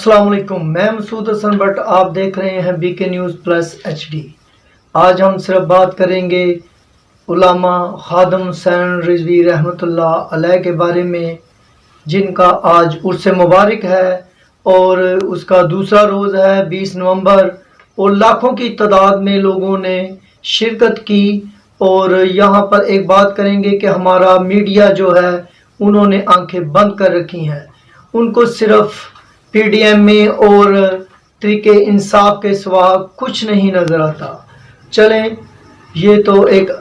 अस्सलाम वालेकुम, मैं मसूद हसन भट्ट। आप देख रहे हैं बीके न्यूज़ प्लस HD। आज हम सिर्फ बात करेंगे उलामा खादम हुसैन रिजवी रहमतुल्लाह अलैह के बारे में, जिनका आज उर्स मुबारक है और उसका दूसरा रोज़ है 20 नवंबर, और लाखों की तादाद में लोगों ने शिरकत की। और यहाँ पर एक बात करेंगे कि हमारा मीडिया जो है उन्होंने आंखें बंद कर रखी हैं, उनको सिर्फ PDM में और तरीके इंसाफ के सिवा कुछ नहीं नज़र आता। चलें, ये तो एक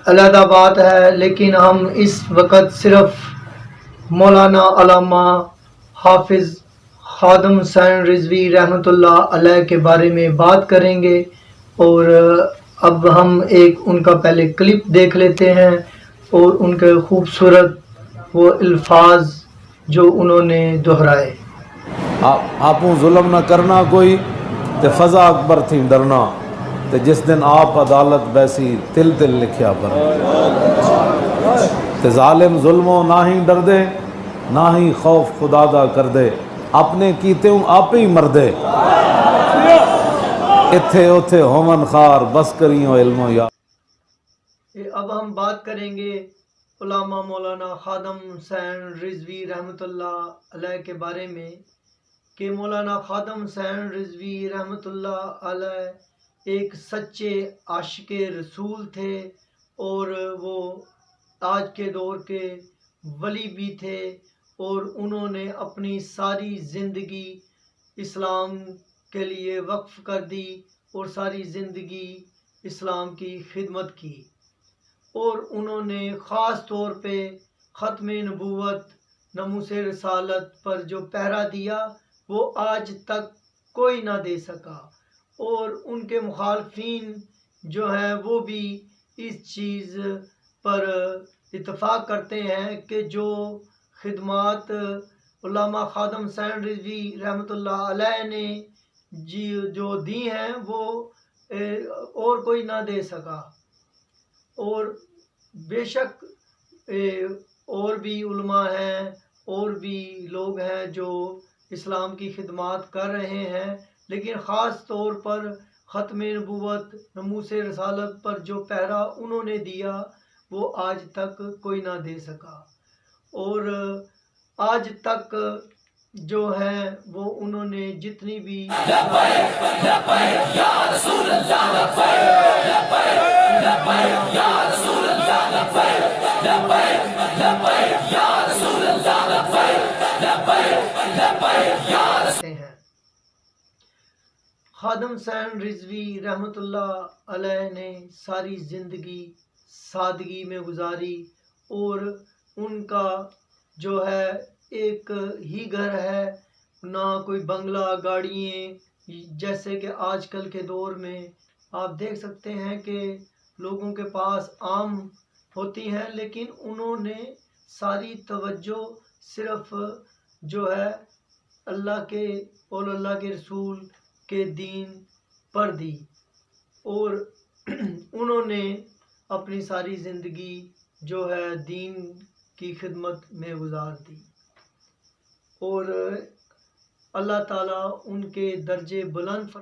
अलग बात है, लेकिन हम इस वक्त सिर्फ मौलाना अल्लामा हाफिज़ खादम हुसैन रिजवी रहमतुल्लाह अलैह के बारे में बात करेंगे। और अब हम एक उनका पहले क्लिप देख लेते हैं और उनके खूबसूरत वो अल्फाज जो उन्होंने दोहराए। आपू जुल्म न करना कोई ते फजा अकबर थी डरना, ते जिस दिन आप अदालत बैसी तिल तिल लिखिया पर, ते जालिम जुल्मों ना ही डर दे ना ही खौफ खुदादा कर दे, अपने कीते हूँ आप ही मर दे, इत्थे उथे होमन खार बस करियो इल्मो या। अब हम बात करेंगे उलामा मौलाना खादम हुसैन रिजवी रहमतुल्लाह अलैह के बारे में कि मौलाना खादम हुसैन रिजवी रहमतुल्लाह अलैह एक सच्चे आशिक़े रसूल थे और वो आज के दौर के वली भी थे। और उन्होंने अपनी सारी ज़िंदगी इस्लाम के लिए वक्फ़ कर दी और सारी ज़िंदगी इस्लाम की खिदमत की। और उन्होंने ख़ास तौर पे ख़त्म नबूवत नमूसे रसालत पर जो पहरा दिया वो आज तक कोई ना दे सका। और उनके मुखालफीन जो हैं वो भी इस चीज़ पर इत्तफ़ाक़ करते हैं कि जो खिदमात उलामा खादम हुसैन रिजवी रहमतुल्लाह अलैह ने जो दी हैं वो और कोई ना दे सका। और बेशक और भी उलमा हैं और भी लोग हैं जो इस्लाम की खिदमत कर रहे हैं, लेकिन ख़ास तौर पर ख़त्म नबूवत नमूसे रसालत पर जो पहरा उन्होंने दिया वो आज तक कोई ना दे सका। और आज तक जो है वो उन्होंने जितनी भी हैं। खादम हुसैन रिजवी रहमतुल्लाह अलैह ने सारी ज़िंदगी सादगी में गुजारी और उनका जो है एक ही घर है, ना कोई बंगला गाड़ियाँ जैसे कि आजकल के दौर में आप देख सकते हैं कि लोगों के पास आम होती हैं, लेकिन उन्होंने सारी तवज्जो सिर्फ जो है अल्लाह के और अल्लाह के रसूल के दीन पर दी। और उन्होंने अपनी सारी ज़िंदगी जो है दीन की खिदमत में गुजार दी और अल्लाह ताला उनके दर्जे बुलंद